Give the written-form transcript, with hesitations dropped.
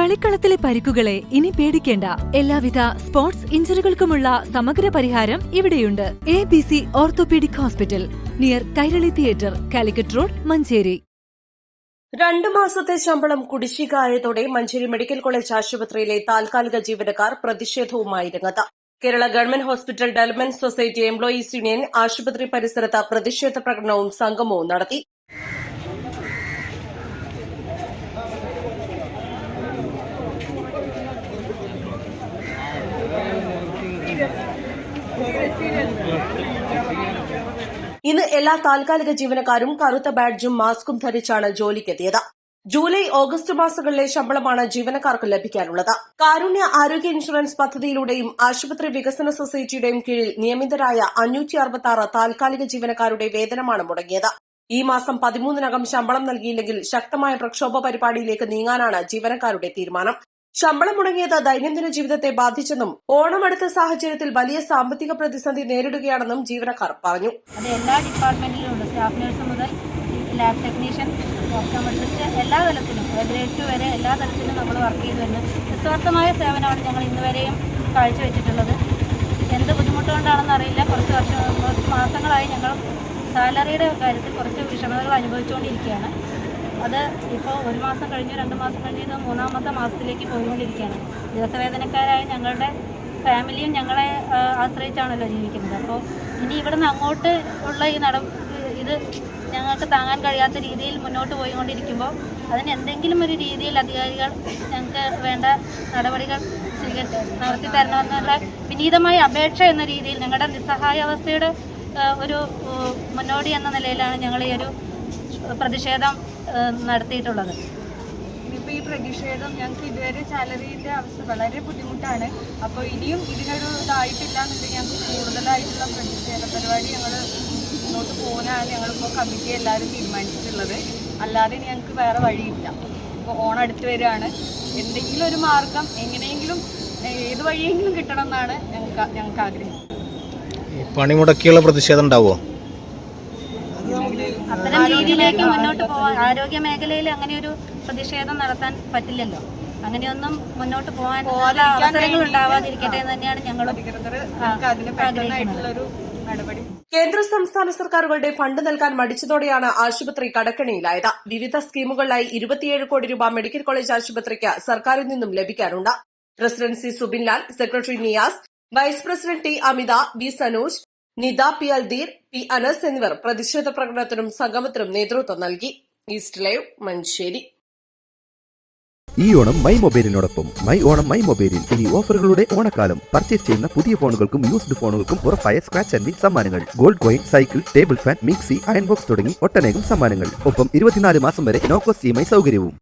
കളിക്കളത്തിലെ പരിക്കുകളെ ഇനി പേടിക്കേണ്ട. എല്ലാവിധ സ്പോർട്സ് ഇഞ്ചുറികൾക്കുമുള്ള സമഗ്ര പരിഹാരം ഇവിടെയുണ്ട്. ABC orthopaedic hospital, near Kairali theatre, Calicut road, Manjeri. 2 മാസത്തെ ശമ്പളം കുടിശ്ശികയായതോടെ മഞ്ചേരി മെഡിക്കൽ കോളേജ് ആശുപത്രിയിലെ താൽക്കാലിക ജീവനക്കാർ പ്രതിഷേധവുമായി രംഗത്ത്. Kerala government hospital development society employees union ആശുപത്രി പരിസരത്ത് പ്രതിഷേധ പ്രകടനവും സംഗമവും നടത്തി. ഇന്ന് എല്ലാ താൽക്കാലിക ജീവനക്കാരും കറുത്ത ബാഡ്ജും മാസ്കും ധരിച്ചാണ് ജോലിക്കെത്തിയത്. ജൂലൈ, ഓഗസ്റ്റ് മാസങ്ങളിലെ ശമ്പളമാണ് ജീവനക്കാർക്ക് ലഭിക്കാനുള്ളത്. കാരുണ്യ ആരോഗ്യ ഇൻഷുറൻസ് പദ്ധതിയിലൂടെയും ആശുപത്രി വികസന സൊസൈറ്റിയുടെയും കീഴിൽ നിയമിതരായ 566 താൽക്കാലിക ജീവനക്കാരുടെ വേതനമാണ് മുടങ്ങിയത്. ഈ മാസം 13-നകം ശമ്പളം നൽകിയില്ലെങ്കിൽ ശക്തമായ പ്രക്ഷോഭ പരിപാടിയിലേക്ക് നീങ്ങാനാണ് ജീവനക്കാരുടെ തീരുമാനം. ശമ്പളം മുടങ്ങിയത് ദൈനംദിന ജീവിതത്തെ ബാധിച്ചെന്നും ഓണം അടുത്ത സാഹചര്യത്തിൽ വലിയ സാമ്പത്തിക പ്രതിസന്ധി നേരിടുകയാണെന്നും ജീവനക്കാർ പറഞ്ഞു. അത് എല്ലാ ഡിപ്പാർട്ട്മെന്റിലുമുണ്ട്. സ്റ്റാഫ് നഴ്സ് മുതൽ ലാബ് ടെക്നീഷ്യൻ, ഓപ്റ്റോമെട്രിസ്റ്റ്, എല്ലാ തലത്തിലും ഗ്രേഡ് 2 വരെ എല്ലാ തലത്തിലും നമ്മൾ വർക്ക് ചെയ്തു വരുന്നു. നിസ്വാർത്ഥമായ സേവനമാണ് ഞങ്ങൾ ഇന്നുവരെയും കാഴ്ചവെച്ചിട്ടുള്ളത്. എന്ത് ബുദ്ധിമുട്ടുകൊണ്ടാണെന്ന് അറിയില്ല, കുറച്ച് മാസങ്ങളായി ഞങ്ങൾ സാലറിയുടെ കാര്യത്തിൽ കുറച്ച് വിഷമതകൾ അനുഭവിച്ചുകൊണ്ടിരിക്കുകയാണ്. അത് ഇപ്പോൾ 1 മാസം കഴിഞ്ഞു, 2 മാസം കഴിഞ്ഞ്, ഇത് 3-ാമത്തെ മാസത്തിലേക്ക് പോയിക്കൊണ്ടിരിക്കുകയാണ്. ദിവസവേതനക്കാരായ ഞങ്ങളുടെ ഫാമിലിയും ഞങ്ങളെ ആശ്രയിച്ചാണല്ലോ ജീവിക്കുന്നത്. അപ്പോൾ ഇനി ഇവിടുന്ന് അങ്ങോട്ട് ഉള്ള ഇത് ഞങ്ങൾക്ക് താങ്ങാൻ കഴിയാത്ത രീതിയിൽ മുന്നോട്ട് പോയിക്കൊണ്ടിരിക്കുമ്പോൾ അതിന് എന്തെങ്കിലും ഒരു രീതിയിൽ അധികാരികൾ ഞങ്ങൾക്ക് വേണ്ട നടപടികൾ നടത്തി തരണമെന്നുള്ള വിനീതമായ അപേക്ഷ എന്ന രീതിയിൽ ഞങ്ങളുടെ നിസ്സഹായാവസ്ഥയുടെ ഒരു മുന്നോടി എന്ന നിലയിലാണ് ഞങ്ങൾ ഈ ഒരു പ്രതിഷേധം നടത്തിയിട്ടുള്ളത്. ഇപ്പോൾ ഈ പ്രതിഷേധം ഞങ്ങൾക്ക് ഇതുവരെ സാലറിയുടെ അവസ്ഥ വളരെ ബുദ്ധിമുട്ടാണ്. അപ്പോൾ ഇനിയും ഇതിനൊരു ഇതായിട്ടില്ല എന്നുണ്ടെങ്കിൽ ഞങ്ങൾക്ക് കൂടുതലായിട്ടുള്ള പ്രതിഷേധ പരിപാടി ഞങ്ങൾ മുന്നോട്ട് പോകാനാണ് ഞങ്ങളിപ്പോൾ കമ്മിറ്റി എല്ലാവരും തീരുമാനിച്ചിട്ടുള്ളത്. അല്ലാതെ ഞങ്ങൾക്ക് വേറെ വഴിയില്ല. ഇപ്പോൾ ഓണം അടുത്ത് വരികയാണ്. എന്തെങ്കിലും ഒരു മാർഗം എങ്ങനെയെങ്കിലും ഏത് വഴിയെങ്കിലും കിട്ടണം എന്നാണ് ഞങ്ങൾക്ക് ആഗ്രഹം. പണിമുടക്കിയുള്ള പ്രതിഷേധം ഉണ്ടാവുമോ? അത്തരം രീതിയിലേക്ക് മുന്നോട്ട് പോകാൻ ആരോഗ്യ മേഖലയിൽ അങ്ങനെ ഒരു പ്രതിഷേധം നടത്താൻ പറ്റില്ലല്ലോ. അങ്ങനെയൊന്നും മുന്നോട്ട് പോകാൻ അവസരങ്ങൾ ഉണ്ടാവാതിരിക്കട്ടെ എന്ന് തന്നെയാണ് ഞങ്ങൾ ആഗ്രഹിക്കുന്നത്. കേന്ദ്ര സംസ്ഥാന സർക്കാരുകളുടെ ഫണ്ട് നൽകാൻ മടിച്ചതോടെയാണ് ആശുപത്രി കടക്കെണിയിലായത്. വിവിധ സ്കീമുകളിലായി 27 കോടി രൂപ മെഡിക്കൽ കോളേജ് ആശുപത്രിക്ക് സർക്കാരിൽ നിന്നും ലഭിക്കാനുണ്ട്. President C Subinlal, secretary Niyas, vice president T Amitha, B Sanoj, Nida P Aldeer, P Anas എന്നിവർ പ്രതിഷേധ പ്രകടനത്തിനും സംഗമത്തിനും നേതൃത്വം നൽകി. East live, Manjeri. ഈ ഓണം മൈ മൊബൈലിനോടൊപ്പം മൈ ഓണം മൈ മൊബൈലിൽ ഇനി ഓഫറുകളുടെ ഓണക്കാലം. പർച്ചേസ് ചെയ്യുന്ന പുതിയ ഫോണുകൾക്കും യൂസ്ഡ് ഫോണുകൾക്കും ഉറപ്പായ സ്ക്രാച്ച് ആൻഡ് വിൻ സമ്മാനങ്ങൾ, gold coin, cycle, table fan, mixie, iron box തുടങ്ങി ഒട്ടനേകം സമ്മാനങ്ങൾ. ഒപ്പം 24 മാസം വരെ നോ കോസ്റ്റ് EMI സൗകര്യവും.